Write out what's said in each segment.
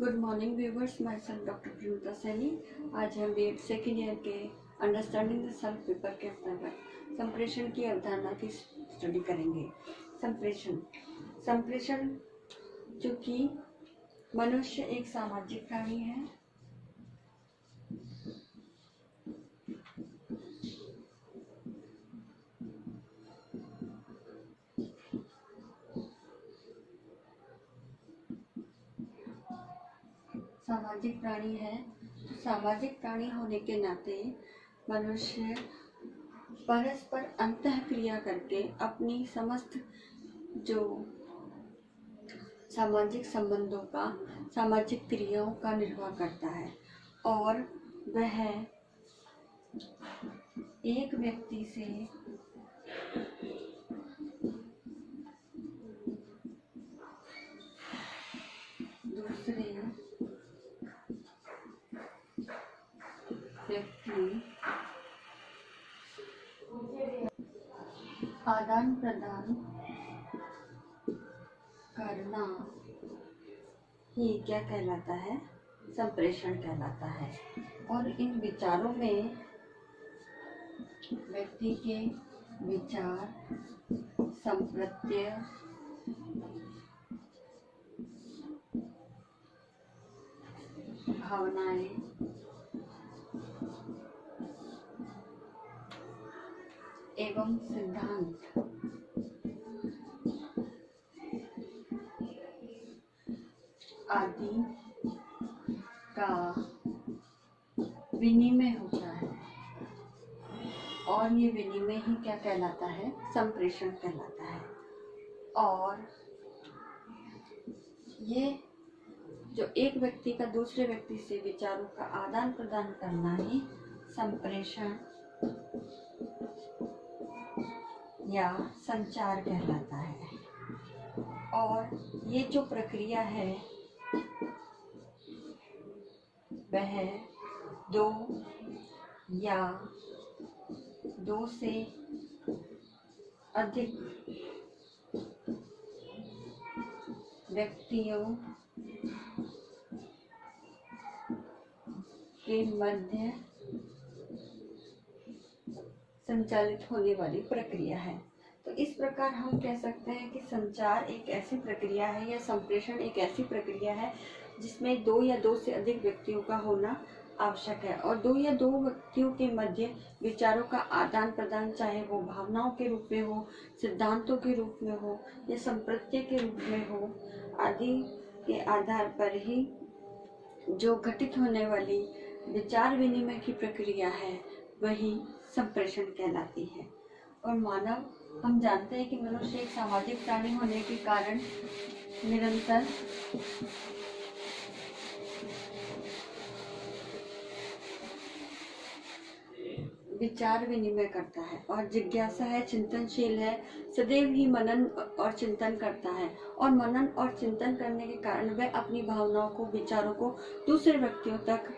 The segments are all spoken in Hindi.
Good morning viewers, my self doctor Priyanka Saini. आज हम बीएड सेकेंड ईयर के अंडरस्टैंडिंग द सेल्फ पेपर के अंतर्गत संप्रेषण की अवधारणा की स्टडी करेंगे। संप्रेषण जो कि मनुष्य एक सामाजिक प्राणी है। सामाजिक प्राणी है। तो सामाजिक प्राणी होने के नाते मनुष्य परस्पर अंतःक्रिया करके अपनी समस्त जो सामाजिक संबंधों का, सामाजिक क्रियाओं का निर्वाह करता है और वह एक व्यक्ति से दूसरे व्यक्ति आदान प्रदान करना ही क्या कहलाता है? संप्रेषण कहलाता है। और इन विचारों में व्यक्ति के विचार, संप्रत्यय, भावनाएं एवं सिद्धांत आदि का विनिमय होता है और ये विनिमय ही क्या कहलाता है? संप्रेषण कहलाता है। और ये जो एक व्यक्ति का दूसरे व्यक्ति से विचारों का आदान प्रदान करना ही संप्रेषण या संचार कहलाता है। और ये जो प्रक्रिया है वह दो या दो से अधिक व्यक्तियों के मध्य संचालित होने वाली प्रक्रिया है। तो इस प्रकार हम कह सकते हैं कि संचार एक ऐसी प्रक्रिया है या संप्रेषण एक ऐसी प्रक्रिया है जिसमें दो या दो से अधिक व्यक्तियों का होना आवश्यक है। और दो या दो व्यक्तियों के मध्य विचारों का आदान प्रदान, चाहे वो भावनाओं के रूप में हो, सिद्धांतों के रूप में हो या संप्रत्यय के रूप में हो, आदि के आधार पर ही जो घटित होने वाली विचार विनिमय की प्रक्रिया है वही संप्रेषण कहलाती है। और मानव, हम जानते हैं कि मनुष्य एक सामाजिक प्राणी होने के कारण निरंतर विचार विनिमय करता है और जिज्ञासा है, चिंतनशील है, सदैव ही मनन और चिंतन करता है। और मनन और चिंतन करने के कारण वह अपनी भावनाओं को, विचारों को दूसरे व्यक्तियों तक,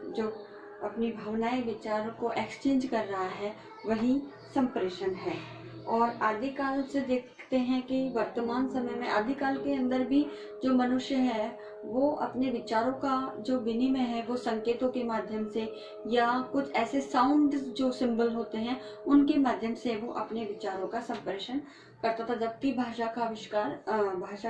जो अपनी भावनाएं, विचारों को एक्सचेंज कर रहा है, वही संप्रेषण है। और आदिकाल से देखते हैं कि वर्तमान समय में, आदिकाल के अंदर भी जो मनुष्य है वो अपने विचारों का जो विनिमय है वो संकेतों के माध्यम से या कुछ ऐसे साउंड जो सिंबल होते हैं उनके माध्यम से वो अपने विचारों का संप्रेषण करता था। जबकि भाषा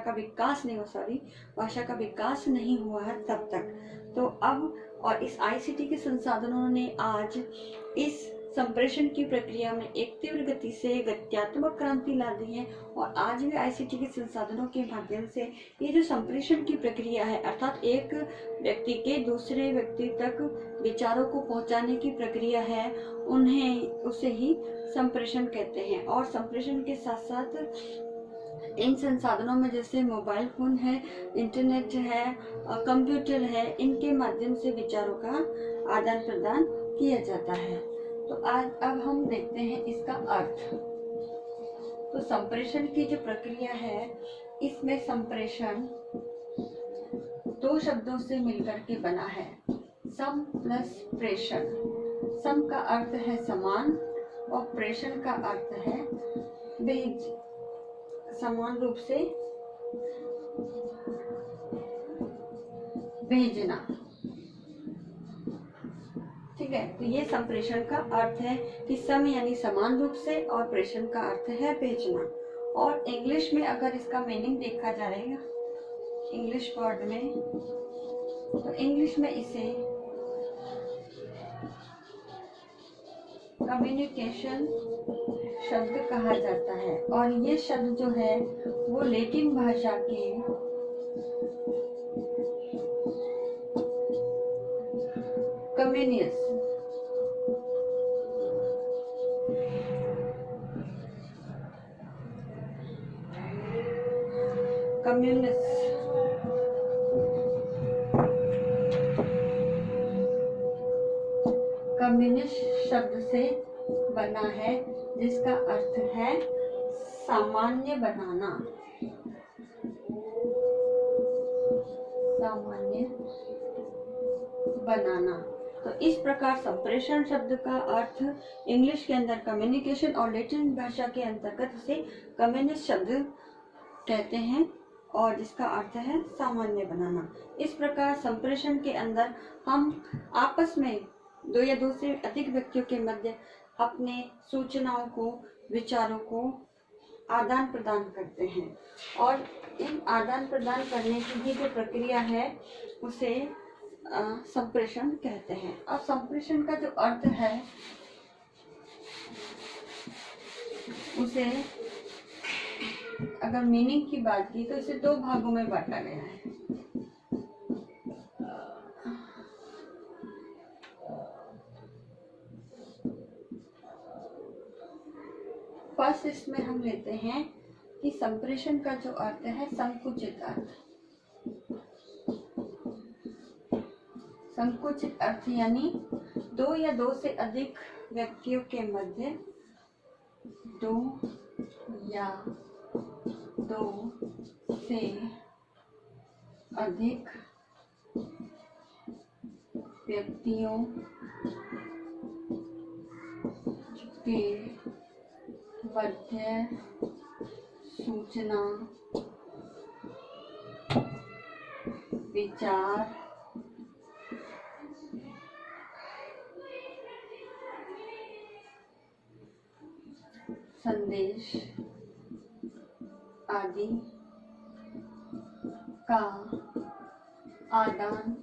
का विकास नहीं हुआ है तब तक। तो अब और इस आईसीटी के संसाधनों ने आज इस संप्रेषण की प्रक्रिया में एक तीव्र गति से गत्यात्मक क्रांति ला दी है। और आज भी आईसीटी के संसाधनों के माध्यम से ये जो संप्रेषण की प्रक्रिया है, अर्थात एक व्यक्ति के दूसरे व्यक्ति तक विचारों को पहुंचाने की प्रक्रिया है, उसे ही संप्रेषण कहते हैं। और संप्रेषण के साथ साथ इन संसाधनों में जैसे मोबाइल फोन है, इंटरनेट है, कंप्यूटर है, इनके माध्यम से विचारों का आदान प्रदान किया जाता है। तो आज अब हम देखते हैं इसका अर्थ। तो संप्रेषण की जो प्रक्रिया है, इसमें संप्रेषण दो शब्दों से मिलकर के बना है, सम प्लस प्रेषण। सम का अर्थ है समान और प्रेषण का अर्थ है भेज, समान रूप से भेजना। ठीक है, तो ये संप्रेषण का अर्थ है कि सम यानी समान रूप से और प्रेषण का अर्थ है भेजना। और इंग्लिश में अगर इसका मीनिंग देखा जाएगा इंग्लिश वर्ड में, तो इंग्लिश में इसे कम्युनिकेशन शब्द कहा जाता है। और ये शब्द जो है वो लैटिन भाषा के कम्युनियस कम्युनिस्ट शब्द से बना है, जिसका अर्थ है सामान्य बनाना, सामान्य बनाना। तो इस प्रकार संप्रेषण शब्द का अर्थ इंग्लिश के अंदर कम्युनिकेशन और लैटिन भाषा के अंतर्गत इसे कम्युनिस्ट शब्द कहते हैं, और जिसका अर्थ है सामान्य बनाना। इस प्रकार संप्रेषण के अंदर हम आपस में दो या दो से अधिक व्यक्तियों के मध्य अपने सूचनाओं को, विचारों को आदान प्रदान करते हैं, और इन आदान प्रदान करने की ही जो प्रक्रिया है उसे संप्रेषण कहते हैं। अब संप्रेषण का जो अर्थ है उसे अगर मीनिंग की बात की तो इसे दो भागों में बांटा गया है। फर्स्ट इसमें हम लेते हैं कि संप्रेषण का जो अर्थ है संकुचित अर्थ। संकुचित अर्थ यानी दो या दो से अधिक व्यक्तियों के मध्य, दो या दो से अधिक व्यक्तियों के मध्य सूचना, विचार, संदेश आदि का आदान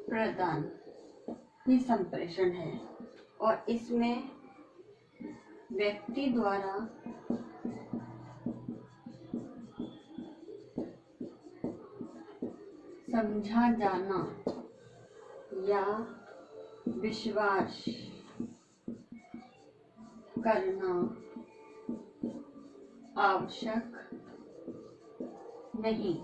प्रदान ही संप्रेषण है। और इसमें व्यक्ति द्वारा समझा जाना या विश्वास करना आवश्यक नहीं।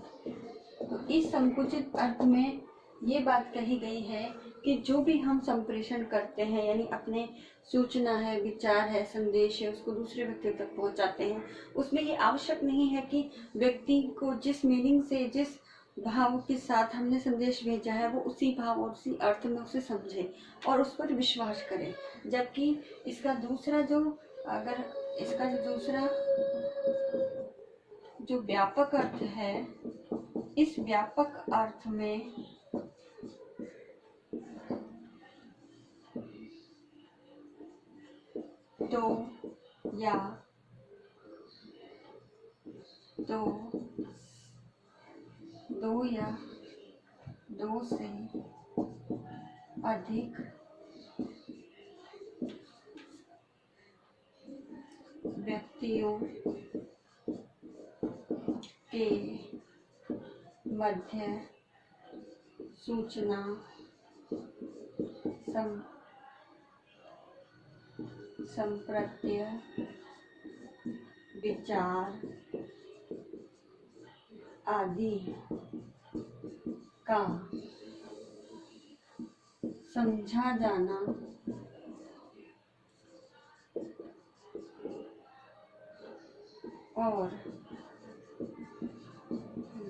तो इस संकुचित अर्थ में ये बात कही गई है कि जो भी हम संप्रेषण करते हैं, यानी अपने सूचना है, विचार है, संदेश है, उसको दूसरे व्यक्तियों तक पहुंचाते हैं, उसमें ये आवश्यक नहीं है कि व्यक्ति को जिस मीनिंग से, जिस भाव के साथ हमने संदेश भेजा है वो उसी भाव और उसी अर्थ में उसे समझे और उस पर विश्वास करे। जबकि इसका दूसरा जो व्यापक अर्थ है, इस व्यापक अर्थ में दो या दो से अधिक व्यक्तियों के मध्य सूचना, संप्रत्य, विचार आदि का समझा जाना और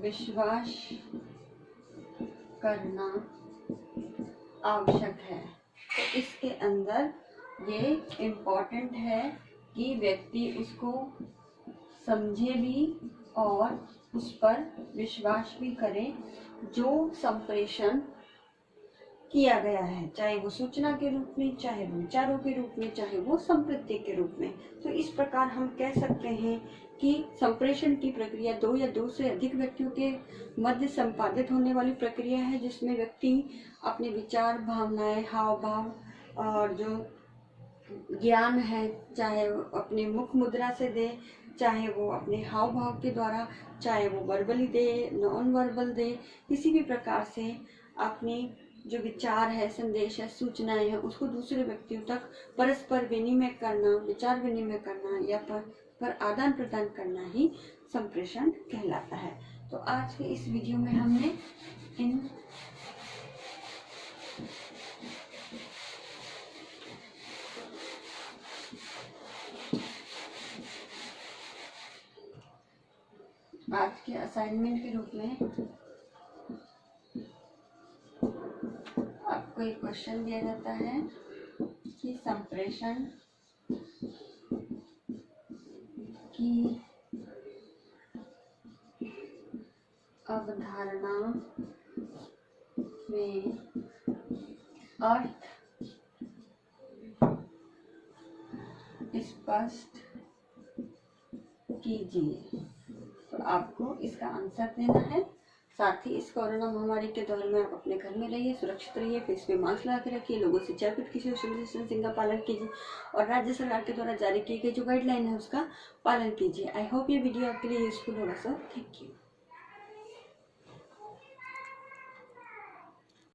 विश्वास करना आवश्यक है। तो इसके अंदर ये इम्पोर्टेंट है कि व्यक्ति उसको समझे भी और उस पर विश्वास भी करें जो संप्रेषण किया गया है, चाहे वो सूचना के रूप में, चाहे वो विचारों के रूप में, चाहे वो संप्रत्य के रूप में। तो इस प्रकार हम कह सकते हैं कि संप्रेषण की प्रक्रिया दो या दो से अधिक व्यक्तियों के मध्य संपादित होने वाली प्रक्रिया है, जिसमें व्यक्ति अपने विचार, भावनाएं, हाव भाव और जो ज्ञान है, चाहे वो अपने मुख मुद्रा से दे, चाहे वो अपने हाव भाव के द्वारा, चाहे वो वर्बली दे, नॉन वर्बल दे, किसी भी प्रकार से अपने जो विचार है, संदेश है, सूचनाएं हैं, उसको दूसरे व्यक्तियों तक परस्पर विनिमय करना, विचार विनिमय करना या पर आदान प्रदान करना ही संप्रेषण कहलाता है। तो आज के इस वीडियो में हमने इन आज के असाइनमेंट के रूप में आपको एक क्वेश्चन दिया जाता है कि संप्रेषण की अवधारणा में अर्थ स्पष्ट कीजिए। तो आपको इसका आंसर देना है। साथ ही इस कोरोना महामारी के दौर में आप अपने घर में रहिए, सुरक्षित रहिए, फेस पे मास्क लगा के रखिए, लोगों से 4 फीट की सोशल डिस्टेंसिंग का पालन कीजिए और राज्य सरकार के द्वारा जारी किए गए जो गाइडलाइन है उसका पालन कीजिए। आई होप ये वीडियो आपके लिए यूजफुल होगा सर। Thank you.